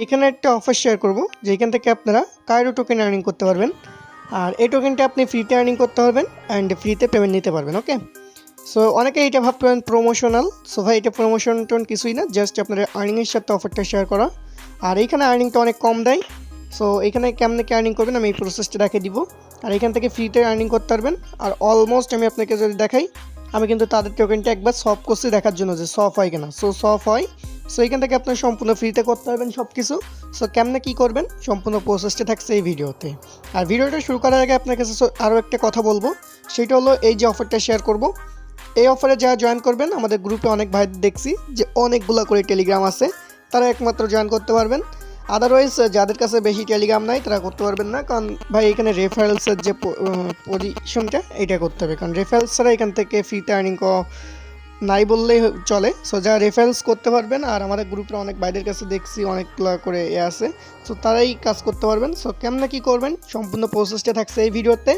এখানে একটা offer share করব যেখান থেকে আপনারা কায়রো টোকেন আর্নিং করতে পারবেন। আর এই টোকেনটা আপনি ফ্রিতে আর্নিং করতে পারবেন অ্যান্ড ফ্রিতে পেমেন্ট নিতে পারবেন। ওকে, সো অনেকে এটা ভাববেন প্রমোশনাল। সো ভাই এটা প্রমোশন টোন কিছুই না, জাস্ট আপনার আর্নিংয়ের সাথে অফারটা শেয়ার করা। আর এইখানে আর্নিংটা অনেক কম দেয়। সো এখানে কেমনে কি আর্নিং করবেন আমি এই প্রসেসটা দেখিয়ে দিব। আর এখান থেকে ফ্রিতে আর্নিং করতে পারবেন। আর অলমোস্ট আমি আপনাকে যদি দেখাই, আমি কিন্তু তাদের টোকেনটা একবার সফট করছি দেখার জন্য যে সফট হয় কিনা। সো সফট হয়। সো এখান থেকে আপনার সম্পূর্ণ ফ্রিতে করতে পারবেন সব কিছু। সো কেমনে কী করবেন সম্পূর্ণ প্রসেসটা থাকছে এই ভিডিওতে। আর ভিডিওটা শুরু করার আগে আপনার কাছে আরও একটা কথা বলবো, সেটা হলো এই যে অফারটা শেয়ার করব, এই অফারে যারা জয়েন করবেন, আমাদের গ্রুপে অনেক ভাই দেখছি যে অনেকগুলো করে টেলিগ্রাম আছে, তারা একমাত্র জয়েন করতে পারবেন। আদারওয়াইজ যাদের কাছে বেশি টেলিগ্রাম নাই তারা করতে পারবেন না, কারণ ভাই এখানে রেফারেলসের যে পজিশনটা এটা করতে হবে, কারণ রেফারেলস ছাড়া এখান থেকে ফ্রিতে আর্নিং নাই বললেই চলে। সো যারা রেফারেলস করতে পারবেন, আর আমাদের গ্রুপে অনেক ভাইদের কাছে দেখছি অনেকগুলো করে আছে, সো তারাই কাজ করতে পারবেন। সো কেমনে কী করবেন সম্পূর্ণ প্রসেসটা থাকছে এই ভিডিওতে।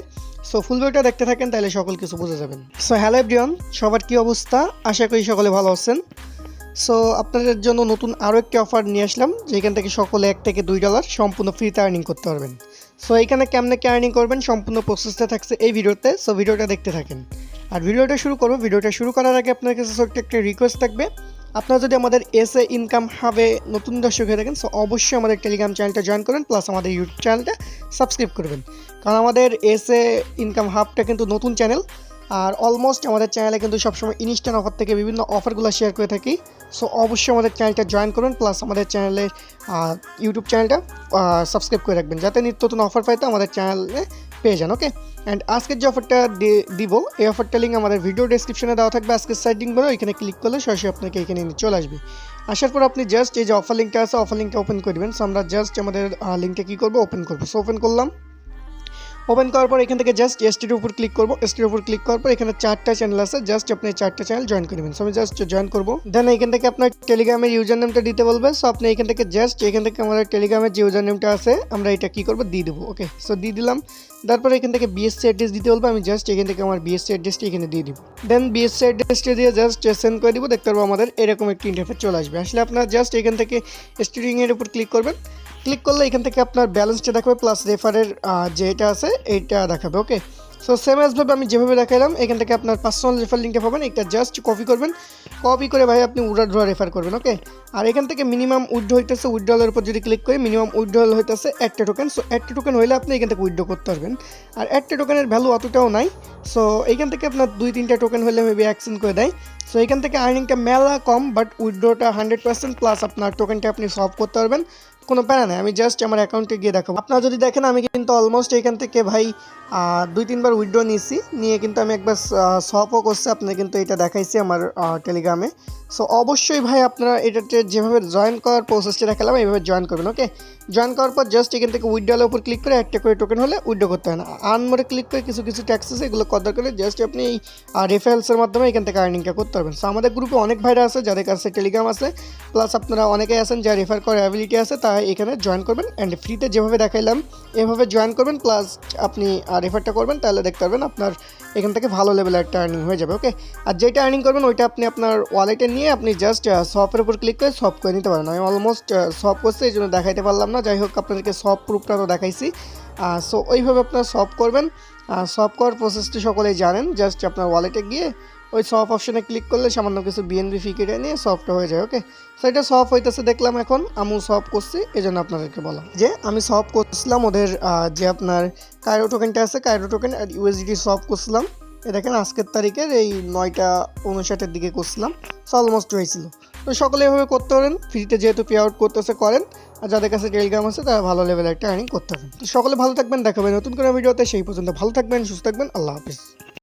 সো ফুল ভিডিওটা দেখতে থাকেন, তাহলে সকল কিছু বুঝে যাবেন। সো হ্যালো এভরিওয়ান, সবার কী অবস্থা? আশা করি সকলে ভালো আছেন। সো আপনাদের জন্য নতুন আরও একটি অফার নিয়ে আসলাম, যেখান থেকে সকলে $1 থেকে $2 সম্পূর্ণ ফ্রিতে আর্নিং করতে পারবেন। সো এখানে কেমনে কি আর্নিং করবেন সম্পূর্ণ প্রসেসটা থাকছে এই ভিডিওতে। সো ভিডিওটা দেখতে থাকেন। আর ভিডিওটা শুরু করবো। ভিডিওটা শুরু করার আগে আপনার কাছে ছোট্ট একটা রিকোয়েস্ট থাকবে, আপনারা যদি আমাদের এসএ ইনকাম হাবে নতুন দর্শক হয়ে থাকেন, সো অবশ্যই আমাদের টেলিগ্রাম চ্যানেলটা জয়েন করবেন, প্লাস আমাদের ইউটিউব চ্যানেলটা সাবস্ক্রাইব করবেন, কারণ আমাদের এসএ ইনকাম হাবটা কিন্তু নতুন চ্যানেল। আর অলমোস্ট আমাদের চ্যানেলে কিন্তু সবসময় ইনস্ট্যান্ট অফার থেকে বিভিন্ন অফারগুলো শেয়ার করে থাকি। সো অবশ্যই আমাদের চ্যানেলটা জয়েন করবেন, প্লাস আমাদের চ্যানেলের ইউটিউব চ্যানেলটা সাবস্ক্রাইব করে রাখবেন, যাতে নিত্য নতুন অফার পাইতে আমাদের চ্যানেলে পেয়ে যান। ওকে, অ্যান্ড আজকের যে অফারটা দিব, এই অফারটা লিঙ্ক আমাদের ভিডিও ডেসক্রিপশনে দেওয়া থাকবে। আজকের সাইডিং বলে এখানে ক্লিক করলে সরাসরি আপনাকে এখানে চলে আসবে। আসার পর আপনি জাস্ট এই যে অফার লিঙ্কটা আছে, অফার লিঙ্কটা ওপেন করবেন। সো আমরা জাস্ট আমাদের লিঙ্কটা কী করবো, ওপেন করবো। সো ওপেন করলাম। ওপেন করার পর এখান থেকে জাস্ট এসটির উপর ক্লিক করবো। এসটির উপর ক্লিক করার পর এখানে 4টা চ্যানেল আছে, জাস্ট আপনি 4টা চ্যানেল জয়েন করবেন। সো আমি জাস্ট জয়েন করবো। দেন এখান থেকে আপনার টেলিগ্রামের ইউজার নেমটা দিতে বলবে। সো আপনি এখান থেকে জাস্ট এখান থেকে আমাদের টেলিগ্রামের যে ইউজার নেমটা আছে আমরা এটা কী করবো দিয়ে দেবো। ওকে, সো দিয়ে দিলাম। তারপরে এখান থেকে বিএসসি অ্যাড্রেস দিতে বলবো। আমি জাস্ট এখান থেকে আমার বিএসসি অ্যাড্রেসটা এখানে দিয়ে দিব। দেন বিএসসি অ্যাড্রেসটা দিয়ে জাস্ট সেন্ড করে দিব। দেখতে পারবো আমাদের এরকম একটি ইন্টারফেস চলে আসবে। আসলে আপনার জাস্ট এখান থেকে স্ট্রিংয়ের উপর ক্লিক করবেন। ক্লিক করলে এখান থেকে আপনার ব্যালেন্সটা দেখাবে, প্লাস রেফারের যেটা আছে এইটা দেখাবে। ওকে, সো সেম আসভাবে আমি যেভাবে দেখালাম, এখান থেকে আপনার পার্সোনাল রেফার লিঙ্কটা পাবেন, এটা জাস্ট কপি করবেন। কপি করে ভাই আপনি উইথড্র রেফার করবেন। ওকে, আর এখান থেকে মিনিমাম উইথড্র হইতেছে, উইথড্রলের উপর যদি ক্লিক করি মিনিমাম উইথড্রল হইতেছে 1টা টোকেন। সো 1টা টোকেন হইলে আপনি এখান থেকে উইথড্র করতে পারবেন। আর 1টা টোকেনের ভ্যালু অতটাও নাই। সো এইখান থেকে আপনার 2-3টা টোকেন হলে মেবি অ্যাকসেন্ট করে দেয়। সো এখান থেকে আর্নিংটা মেলা কম, বাট উইথড্রটা 100%, প্লাস আপনার টোকেনটা আপনি সলভ করতে পারবেন, কোনো প্যারা নেই। আমি জাস্ট আমার অ্যাকাউন্টে গিয়ে দেখাবো। আপনারা যদি দেখেন আমি কিন্তু অলমোস্ট এখান থেকে ভাই 2-3বার উইথড্র নিয়েছি, নিয়ে কিন্তু আমি একবার সপও করছি, আপনার কিন্তু এটা দেখাইছি আমার টেলিগ্রামে। সো অবশ্যই ভাই আপনারা এটাতে যেভাবে জয়েন করার প্রসেসটা দেখালাম এইভাবে জয়েন করবেন। ওকে, জয়েন করার পর জাস্ট এখান থেকে উইথড্রলের উপর ক্লিক করে 1টা করে টোকেন হলে উইথড্র করতে হয় না। আর্ন মোডে ক্লিক করে কিছু কিছু ট্যাক্স আছে এগুলো কদার করে জাস্ট আপনি এই রেফারেলসের মাধ্যমে এখান থেকে আর্নিংটা করতে পারবেন। সো আমাদের গ্রুপে অনেক ভাইরা আছে যাদের কাছে টেলিগ্রাম আছে, প্লাস আপনারা অনেকেই আছেন যারা রেফার করার অ্যাবিলিটি আছে, তাই এখানে জয়েন করবেন অ্যান্ড ফ্রিতে যেভাবে দেখাইলাম এভাবে জয়েন করবেন, প্লাস আপনি রেফারটা করবেন, তাহলে দেখতে পারবেন আপনার এখান থেকে ভালো লেভেলের একটা আর্নিং হয়ে যাবে। ওকে, আর যেটা আর্নিং করবেন ওইটা আপনি আপনার ওয়ালেটে নিয়ে আপনি জাস্ট সফের উপর ক্লিক করে সফ করে নিতে পারেন। আমি অলমোস্ট সফ করছি, এই জন্য দেখাইতে পারলাম না। যাই হোক আপনাদেরকে সফ প্রুফটা তো দেখাইছি। সো ওইভাবে আপনারা সফ করবেন। সফ করার প্রসেসটি সকলেই জানেন, জাস্ট আপনার ওয়ালেটে গিয়ে ওই সফ অপশনে ক্লিক করলে সামান্য কিছু বিএনবি ফি কেটে নিয়ে সফটটা হয়ে যায়। ওকে, সো এটা সফ হইতেছে দেখলাম, এখন আমি সফ করছি, এই জন্য আপনাদেরকে বলা যে আমি সফ করছিলাম ওদের যে আপনার কায়রো টোকেনটা আছে, কায়রো টোকেন আর ইউএসডিটি সফ করছিলাম। এ দেখেন আজকের তারিখের এই 9টা 59-এর দিকে করছিলাম। সো অলমোস্ট হয়েছিল। তো সকলে এভাবে করতে পারেন, ফ্রিতে যেহেতু পে আউট করতেছে করেন, আর যাদের কাছে টেলিগ্রাম আছে তারা ভালো লেভেলের একটা আর্নিং করতে পারেন। তো সকলে ভালো থাকবেন, দেখাবেন নতুন করে ভিডিওতে। সেই পর্যন্ত ভালো থাকবেন, সুস্থ থাকবেন, আল্লাহ হাফিজ।